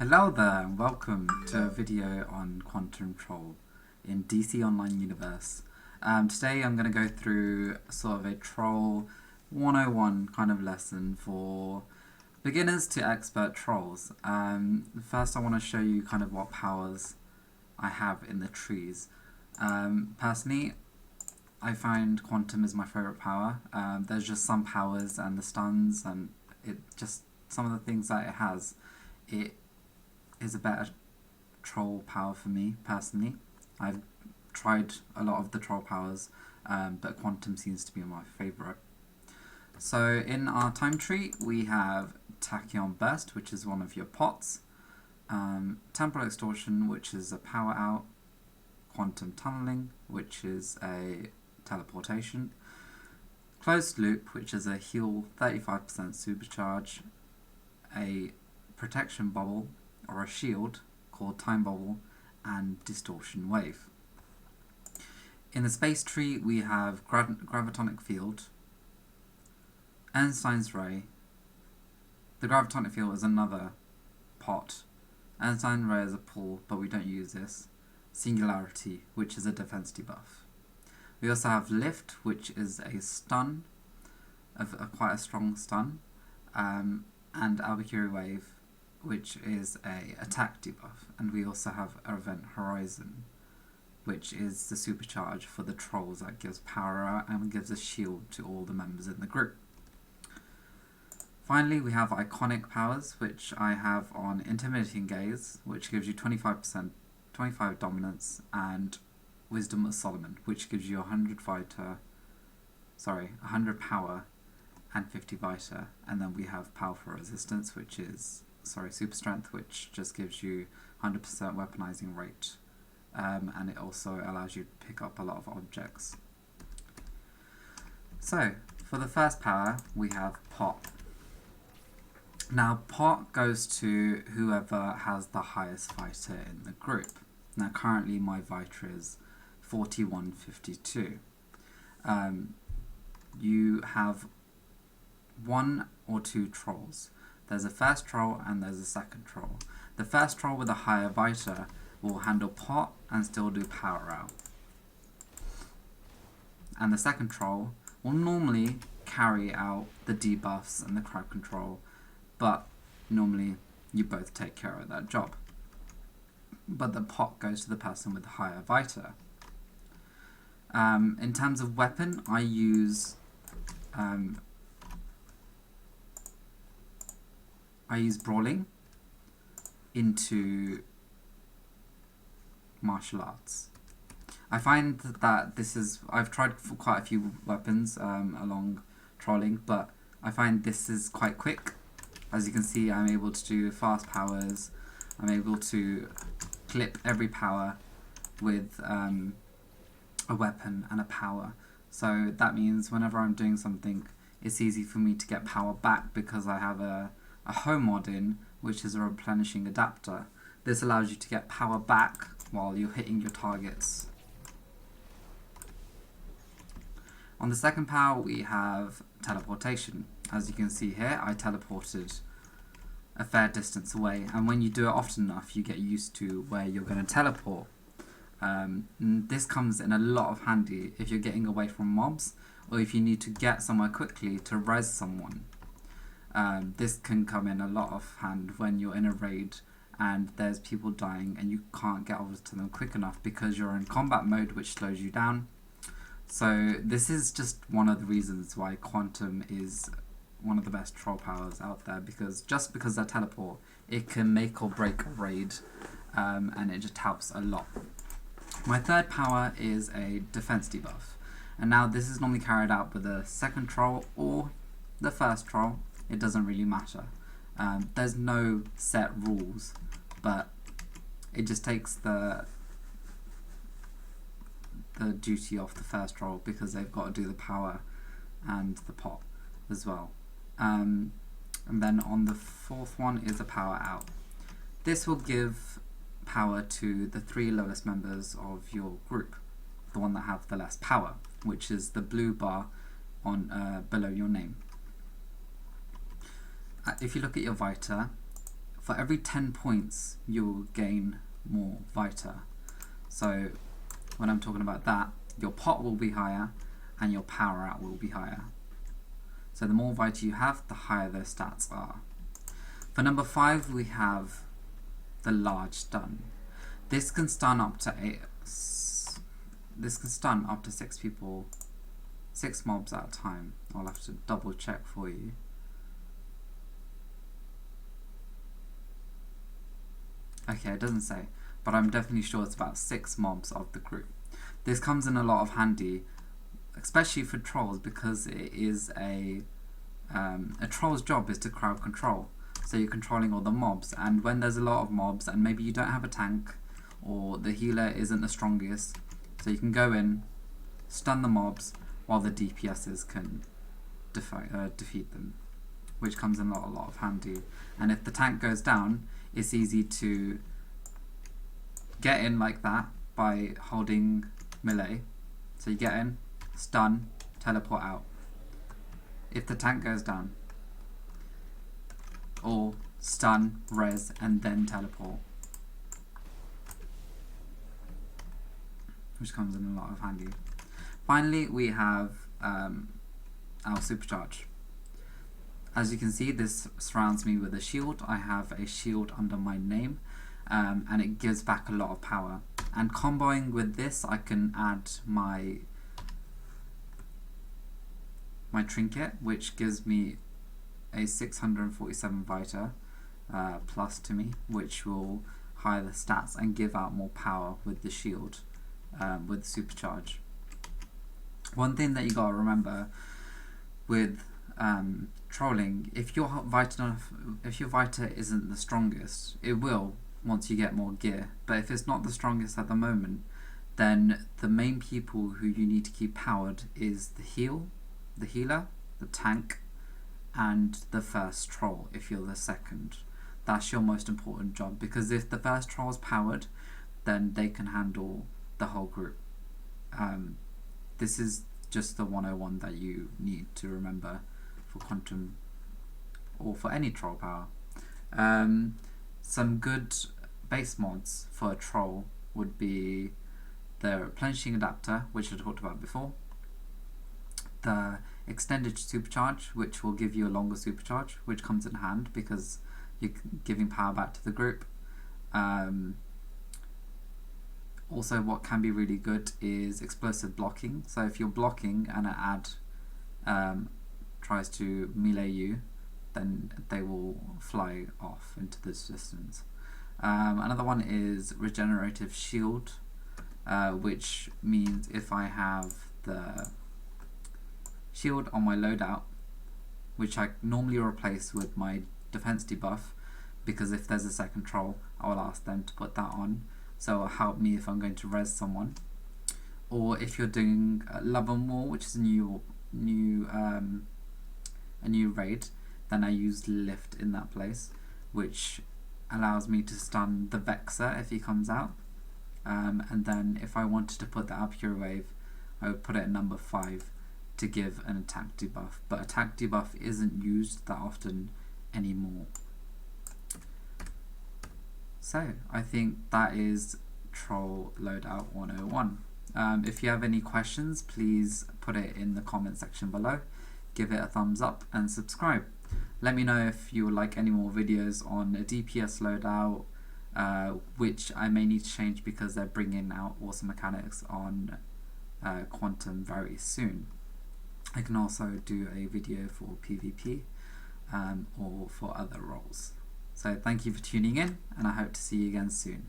Hello there, and welcome to a video on Quantum Control in DC Online Universe. Today I'm going to go through sort of a Troll 101 kind of lesson for beginners to expert trolls. First I want to show you kind of what powers I have in the trees. Personally, I find Quantum is my favourite power. There's just some powers and the stuns and some of the things that it has. It is a better troll power for me personally. I've tried a lot of the troll powers, but Quantum seems to be my favourite. So in our time tree we have Tachyon Burst, which is one of your pots, Temporal Extortion, which is a power out, Quantum Tunneling, which is a teleportation, Closed Loop, which is a heal 35% supercharge, a protection bubble or a shield called Time Bubble, and Distortion Wave. In the space tree we have Gravitonic Field, Einstein's Ray. The Gravitonic Field is another pot. Einstein's Ray is a pull, but we don't use this. Singularity, which is a defense debuff. We also have Lift, which is a stun, quite a strong stun, and Albuquerque Wave, which is a attack debuff. And we also have Event Horizon, which is the supercharge for the trolls that gives power out and gives a shield to all the members in the group. Finally, we have iconic powers, which I have on Intimidating Gaze, which gives you 25 dominance, and Wisdom of Solomon, which gives you 100 power and 50 vita. And then we have Powerful Resistance, which is Super Strength, which just gives you 100% weaponizing rate, and it also allows you to pick up a lot of objects. So for the first power we have Pot. Now Pot goes to whoever has the highest vita in the group. Now currently my vita is 4152. You have one or two trolls. There's a first troll and there's a second troll. The first troll with a higher vita will handle Pot and still do power out. And the second troll will normally carry out the debuffs and the crowd control, but normally you both take care of that job. But the Pot goes to the person with the higher vita. In terms of weapon, I use brawling into martial arts. I find that I've tried for quite a few weapons along trolling, but I find this is quite quick. As you can see, I'm able to do fast powers. I'm able to clip every power with a weapon and a power. So that means whenever I'm doing something, it's easy for me to get power back because I have a home mod in, which is a replenishing adapter. This allows you to get power back while you're hitting your targets. On the second power we have teleportation. As you can see here, I teleported a fair distance away, and when you do it often enough you get used to where you're going to teleport. This comes in a lot of handy if you're getting away from mobs, or if you need to get somewhere quickly to res someone. This can come in a lot of hand when you're in a raid and there's people dying and you can't get over to them quick enough because you're in combat mode, which slows you down. So this is just one of the reasons why Quantum is one of the best troll powers out there, because just because they teleport, it can make or break a raid, and it just helps a lot. My third power is a defense debuff, and now this is normally carried out with the second troll or the first troll. It doesn't really matter. There's no set rules, but it just takes the duty off the first troll because they've got to do the power and the pot as well. And then on the fourth one is a power out. This will give power to the 3 lowest members of your group, the one that have the less power, which is the blue bar on below your name. If you look at your vita, for every 10 points you'll gain more Vita. So when I'm talking about that, your pot will be higher and your power out will be higher. So the more Vita you have, the higher those stats are. For number 5, we have the large stun. This can stun up to 6 people, 6 mobs at a time. I'll have to double check for you. Okay, it doesn't say, but I'm definitely sure it's about 6 mobs of the group. This comes in a lot of handy, especially for trolls, because it is a troll's job is to crowd control. So you're controlling all the mobs, and when there's a lot of mobs and maybe you don't have a tank or the healer isn't the strongest, so you can go in, stun the mobs while the DPSs can defeat them, which comes in a lot of handy. And if the tank goes down, it's easy to get in like that by holding melee. So you get in, stun, teleport out if the tank goes down, or stun, res, and then teleport, which comes in a lot of handy. Finally, we have our supercharge. As you can see, this surrounds me with a shield. I have a shield under my name, and it gives back a lot of power. And comboing with this, I can add my trinket, which gives me a 647 Vita plus to me, which will higher the stats and give out more power with the shield, with supercharge. One thing that you gotta remember with trolling, if your Vita isn't the strongest, it will once you get more gear. But if it's not the strongest at the moment, then the main people who you need to keep powered is the healer, the tank, and the first troll if you're the second. That's your most important job, because if the first troll is powered, then they can handle the whole group. This is just the 101 that you need to remember for Quantum, or for any troll power. Some good base mods for a troll would be the replenishing adapter, which I talked about before, the extended supercharge, which will give you a longer supercharge, which comes in hand because you're giving power back to the group. Also, what can be really good is explosive blocking. So if you're blocking and an ad tries to melee you, then they will fly off into this distance. Another one is regenerative shield, which means if I have the shield on my loadout, which I normally replace with my defense debuff, because if there's a second troll, I will ask them to put that on, so it'll help me if I'm going to res someone. Or if you're doing Love and War, which is a new raid, then I use lift in that place, which allows me to stun the Vexer if he comes out. And then if I wanted to put the Apure Wave, I would put it at number 5 to give an attack debuff, but attack debuff isn't used that often anymore. So I think that is Troll Loadout 101. If you have any questions, please put it in the comment section below, give it a thumbs up and subscribe. Let me know if you would like any more videos on a DPS loadout, which I may need to change because they're bringing out awesome mechanics on Quantum very soon. I can also do a video for PvP or for other roles. So thank you for tuning in, and I hope to see you again soon.